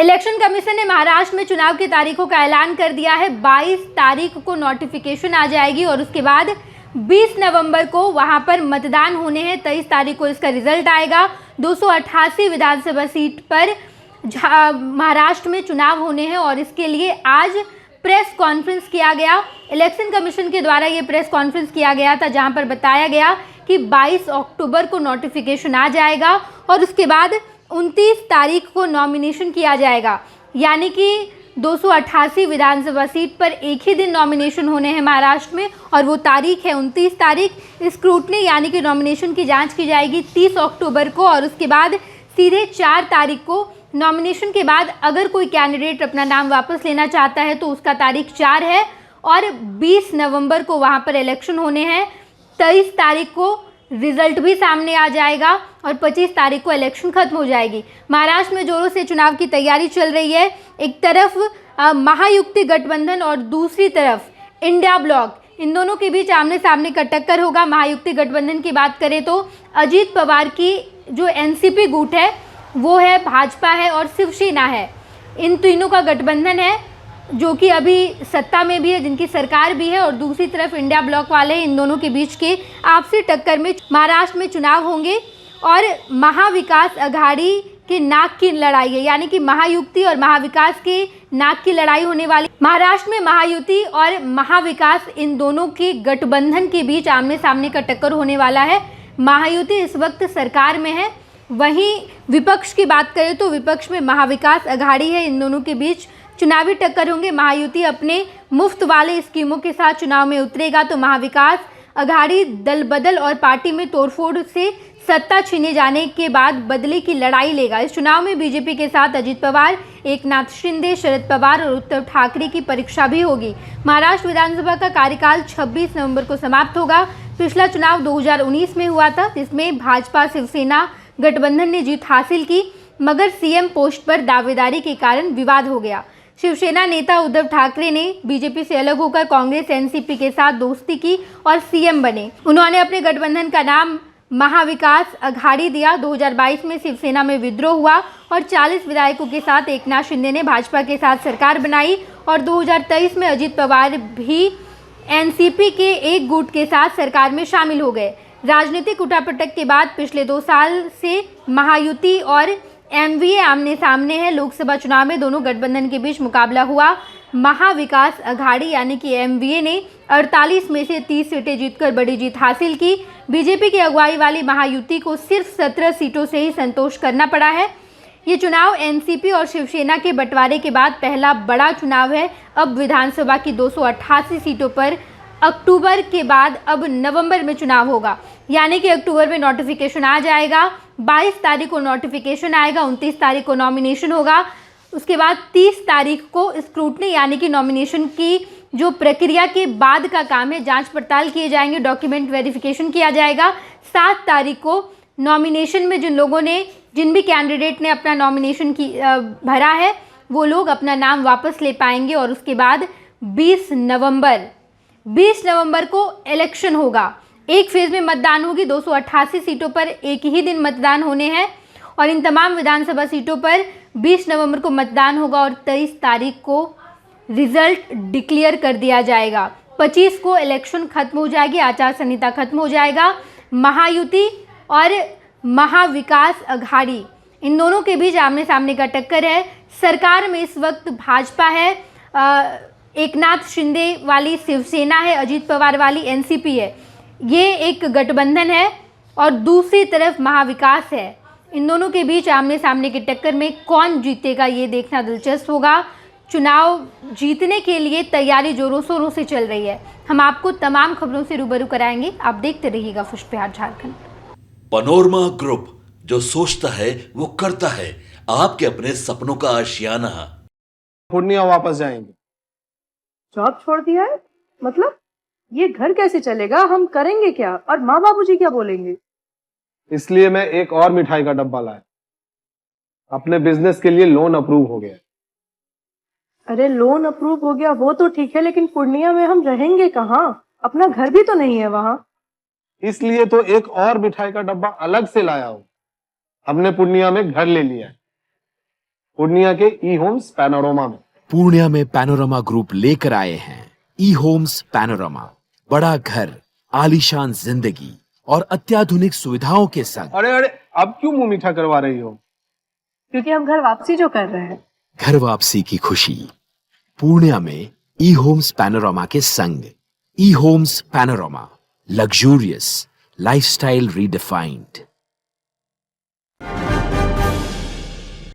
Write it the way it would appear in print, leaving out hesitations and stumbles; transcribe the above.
Election commission ने महाराष्ट्र में चुनाव की तारीखों का ऐलान कर दिया है। 22 तारीख को नोटिफिकेशन आ जाएगी और उसके बाद 20 नवंबर को वहां पर मतदान होने हैं। 23 तारीख को इसका रिजल्ट आएगा। 288 विधानसभा सीट पर महाराष्ट्र में चुनाव होने हैं और इसके लिए आज प्रेस कॉन्फ्रेंस किया गया। इलेक्शन कमीशन के द्वारा ये प्रेस कॉन्फ्रेंस किया गया था, जहां पर बताया गया कि 22 अक्टूबर को नोटिफिकेशन आ जाएगा और उसके बाद 29 तारीख को नॉमिनेशन किया जाएगा। यानी कि 288 विधानसभा सीट पर एक ही दिन नॉमिनेशन होने हैं महाराष्ट्र में और वो तारीख है 29 तारीख। स्क्रूटनी यानी कि नॉमिनेशन की जांच की जाएगी 30 अक्टूबर को और उसके बाद सीधे 4 तारीख को नॉमिनेशन के बाद अगर कोई कैंडिडेट अपना नाम वापस लेना चाहता है तो उसका तारीख 4 है और 20 नवंबर को वहाँ पर इलेक्शन होने हैं। 23 तारीख को रिजल्ट भी सामने आ जाएगा और 25 तारीख को इलेक्शन खत्म हो जाएगी। महाराष्ट्र में जोरों से चुनाव की तैयारी चल रही है। एक तरफ महायुति गठबंधन और दूसरी तरफ इंडिया ब्लॉक, इन दोनों के बीच आमने सामने का टक्कर होगा। महायुति गठबंधन की बात करें तो अजीत पवार की जो एनसीपी गुट है वो है, भाजपा है और शिवसेना है। इन तीनों का गठबंधन है जो कि अभी सत्ता में भी है, जिनकी सरकार भी है, और दूसरी तरफ इंडिया ब्लॉक वाले। इन दोनों के बीच के आपसी टक्कर में महाराष्ट्र में चुनाव होंगे और महाविकास अघाड़ी के नाक की लड़ाई है, यानी कि महायुति और महाविकास के नाक की लड़ाई होने वाली। महाराष्ट्र में महायुति और महाविकास इन दोनों के गठबंधन के बीच आमने सामने का टक्कर होने वाला है। महायुति इस वक्त सरकार में है। वहीं विपक्ष की बात करें तो विपक्ष में महाविकास अघाड़ी है। इन दोनों के बीच चुनावी टक्कर होंगे। महायुति अपने मुफ्त वाले स्कीमों के साथ चुनाव में उतरेगा तो महाविकास अघाड़ी दल बदल और पार्टी में तोड़फोड़ से सत्ता छीने जाने के बाद बदले की लड़ाई लेगा। इस चुनाव में बीजेपी के साथ अजित पवार, एकनाथ शिंदे, शरद पवार और उद्धव ठाकरे की परीक्षा भी होगी। महाराष्ट्र विधानसभा का कार्यकाल 26 नवंबर को समाप्त होगा। पिछला चुनाव 2019 में हुआ था, जिसमें भाजपा शिवसेना गठबंधन ने जीत हासिल की, मगर सीएम पोस्ट पर दावेदारी के कारण विवाद हो गया। शिवसेना नेता उद्धव ठाकरे ने बीजेपी से अलग होकर कांग्रेस एनसीपी के साथ दोस्ती की और सीएम बने। उन्होंने अपने गठबंधन का नाम महाविकास अघाड़ी दिया। 2022 में शिवसेना में विद्रोह हुआ और 40 विधायकों के साथ एकनाथ शिंदे ने भाजपा के साथ सरकार बनाई और 2023 में अजित पवार भी एनसीपी के एक गुट के साथ सरकार में शामिल हो गए। राजनीतिक उठापटक के बाद पिछले 2 साल से महायुति और एमवीए आमने सामने है। लोकसभा चुनाव में दोनों गठबंधन के बीच मुकाबला हुआ। महाविकास अघाड़ी यानी कि एमवीए ने 48 में से 30 सीटें जीतकर बड़ी जीत हासिल की। बीजेपी की अगुवाई वाली महायुति को सिर्फ 17 सीटों से ही संतोष करना पड़ा है। ये चुनाव एनसीपी और शिवसेना के बंटवारे के बाद पहला बड़ा चुनाव है। अब विधानसभा की 288 सीटों पर अक्टूबर के बाद अब नवंबर में चुनाव होगा, यानी कि अक्टूबर में नोटिफिकेशन आ जाएगा। 22 तारीख को नोटिफिकेशन आएगा, 29 तारीख को नॉमिनेशन होगा। उसके बाद 30 तारीख को स्क्रूटनी यानी कि नॉमिनेशन की जो प्रक्रिया के बाद का काम है, जांच पड़ताल किए जाएंगे, डॉक्यूमेंट वेरिफिकेशन किया जाएगा। 7 तारीख को नॉमिनेशन में जिन भी कैंडिडेट ने अपना नॉमिनेशन भरा है वो लोग अपना नाम वापस ले पाएंगे और उसके बाद 20 नवंबर को इलेक्शन होगा। एक फेज में मतदान होगी। 288 सीटों पर एक ही दिन मतदान होने हैं और इन तमाम विधानसभा सीटों पर 20 नवंबर को मतदान होगा और 23 तारीख को रिजल्ट डिक्लेयर कर दिया जाएगा। 25 को इलेक्शन खत्म हो जाएगी, आचार संहिता खत्म हो जाएगा। महायुति और महाविकास अघाड़ी इन दोनों के बीच आमने सामने का टक्कर है। सरकार में इस वक्त भाजपा है, एकनाथ शिंदे वाली शिवसेना है, अजित पवार वाली एनसीपी है। ये एक गठबंधन है और दूसरी तरफ महाविकास है। इन दोनों के बीच आमने सामने की टक्कर में कौन जीतेगा ये देखना दिलचस्प होगा। चुनाव जीतने के लिए तैयारी जोरों शोरों से चल रही है। हम आपको तमाम खबरों से रूबरू कराएंगे। आप देखते रहिएगा खुश बिहार झारखंड। पनोरमा ग्रुप, जो सोचता है वो करता है। आपके अपने सपनों का आशियाना। पूर्णिया वापस जाएंगे। जॉब छोड़ दिया है? मतलब ये घर कैसे चलेगा? हम करेंगे क्या? और माँ बाबूजी क्या बोलेंगे? इसलिए मैं एक और मिठाई का डब्बा लाया। अपने बिजनेस के लिए लोन अप्रूव हो गया। अरे लोन अप्रूव हो गया वो तो ठीक है, लेकिन पूर्णिया में हम रहेंगे कहाँ? अपना घर भी तो नहीं है वहाँ। इसलिए तो एक और मिठाई का डब्बा अलग से लाया हूँ। हमने पूर्णिया में घर ले लिया है। पूर्णिया के ई होम्स पैनोरमा में। पूर्णिया में पैनोरमा ग्रुप लेकर आए हैं ई होम्स पैनोरमा। बड़ा घर, आलीशान जिंदगी और अत्याधुनिक सुविधाओं के संग। अरे अरे, अब क्यों मुंह मीठा करवा रही हो? क्योंकि हम घर वापसी जो कर रहे हैं। घर वापसी की खुशी पूर्णिया में ई होम्स पैनोरमा के संग। ई Homes Panorama, luxurious lifestyle redefined.